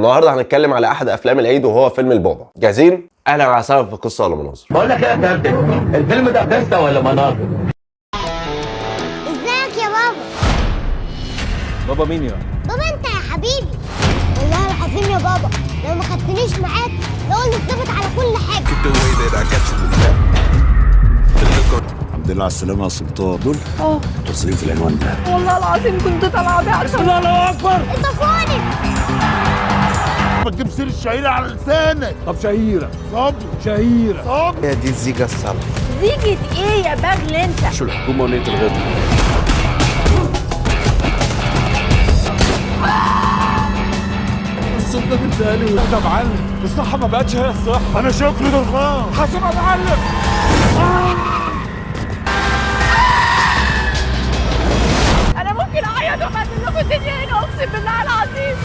النهارده هنتكلم على احد افلام العيد وهو فيلم البعبع. جاهزين؟ اهلا وسهلا في قصه ولا مناظر. بقول لك ايه يا كابتن، الفيلم ده قصه ولا مناظر؟ ازيك يا بابا؟ بابا مين يا؟ بابا انت يا حبيبي. والله العظيم يا بابا لو ما خدتنيش معاك لو نثبت على كل حاجه. الحمد لله على السلامة يا سلطان. دول متصلين في العنوان ده. والله العظيم كنت طالعه بيه عشان الله اكبر. اصطفوني. ما تجيب سير الشهيرة على لسانك. طب شهيره صبر شهيره. صبر. هي دي الزيجة الصعبة. زيجة ايه يا باغل انت؟ شو الحكومه ونيه الغدر. السلطه بالتالي ده معلم. الصحه ما بقتش هي الصحه. أنا شكري درغام. حاسب يا معلم. انا ممكن اعيط وابهدل لكم الدنيا هنا اقسم بالله العظيم.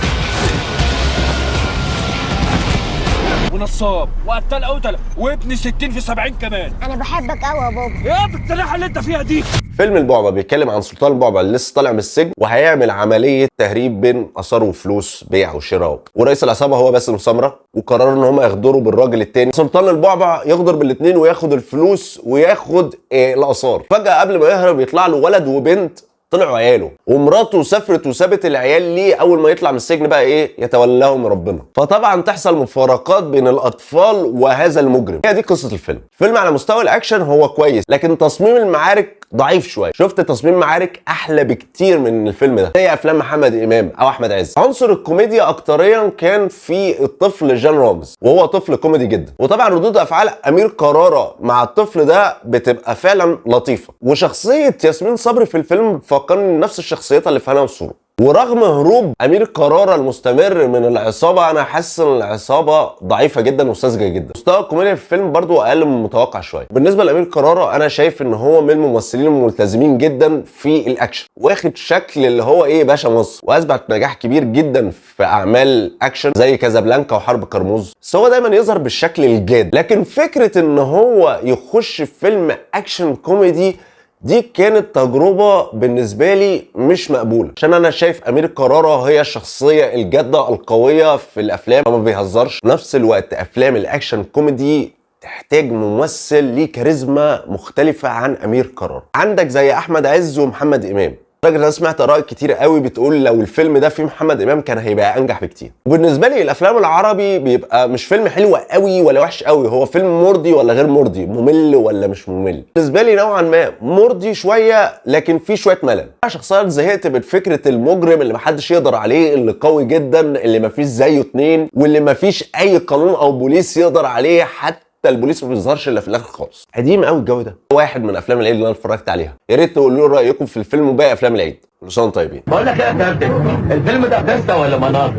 ونصاب وقتل قتله وابن 60 في 70 كمان. انا بحبك قوي يا بابا. ايه التلاحه اللي انت فيها دي؟ فيلم البعبع بيتكلم عن سلطان البعبع اللي لسه طالع من السجن وهيعمل عمليه تهريب بين اثار وفلوس، بيع وشراء، ورئيس العصابه هو باسم سمره، وقرروا ان هم يغدروا بالراجل التاني. سلطان البعبع يغدر بالاثنين وياخد الفلوس وياخد الاثار. فجاه قبل ما يهرب يطلع له ولد وبنت طلعوا عياله، ومراته سافرت وسابت العيال ليه اول ما يطلع من السجن بقى يتولاهم ربنا. فطبعا تحصل مفارقات بين الاطفال وهذا المجرم. هي دي قصه الفيلم. الفيلم على مستوى الاكشن هو كويس، لكن تصميم المعارك ضعيف شويه. شفت تصميم معارك احلى بكتير من الفيلم ده، زي افلام محمد امام او احمد عز. عنصر الكوميديا اكتريا كان في الطفل جان رامز، وهو طفل كوميدي جدا. وطبعا ردود افعال امير كرارة مع الطفل ده بتبقى فعلا لطيفه. وشخصيه ياسمين صبري في الفيلم فكرني نفس الشخصيات اللي في هنا والصورة. ورغم هروب امير كرارة المستمر من العصابه، انا حاسس ان العصابه ضعيفه جدا وساذجه جدا. مستوى الكوميديا في الفيلم برضو اقل من المتوقع شويه. بالنسبه لامير كرارة انا شايف ان هو من الممثلين الملتزمين جدا في الاكشن، واخد شكل اللي هو باشا مصر، واثبت نجاح كبير جدا في اعمال اكشن زي كازابلانكا وحرب كرموز. بس هو دايما يظهر بالشكل الجاد. لكن فكره ان هو يخش في فيلم اكشن كوميدي دي كانت تجربة بالنسبة لي مش مقبولة، عشان أنا شايف أمير كرارة هي الشخصية الجادة القوية في الأفلام، ما بيهزرش. نفس الوقت أفلام الأكشن كوميدي تحتاج ممثل ليه كاريزما مختلفة عن أمير كرارة. عندك زي أحمد عز ومحمد إمام. الراجل ده سمعت آراء كتير قوي بتقول لو الفيلم ده فيه محمد امام كان هيبقى انجح بكتير. وبالنسبه لي الافلام العربي بيبقى مش فيلم حلو قوي ولا وحش قوي، هو فيلم مرضي ولا غير مرضي، ممل ولا مش ممل. بالنسبه لي نوعا ما مرضي شويه لكن فيه شويه ملل. انا شخصيا زهقت من فكره المجرم اللي محدش يقدر عليه، اللي قوي جدا، اللي مفيش زيه اتنين، واللي مفيش اي قانون او بوليس يقدر عليه، حتى البوليس ما بيظهرش الا في الاخر خالص. قديم قوي الجو ده. واحد من افلام العيد اللي انا اتفرجت عليها. يا ريت تقولوا لي رايكم في الفيلم وباقي افلام العيد. كل سنه وانتم طيبين. بقول لك ايه يا كابتن، الفيلم ده قصه ولا مناظر؟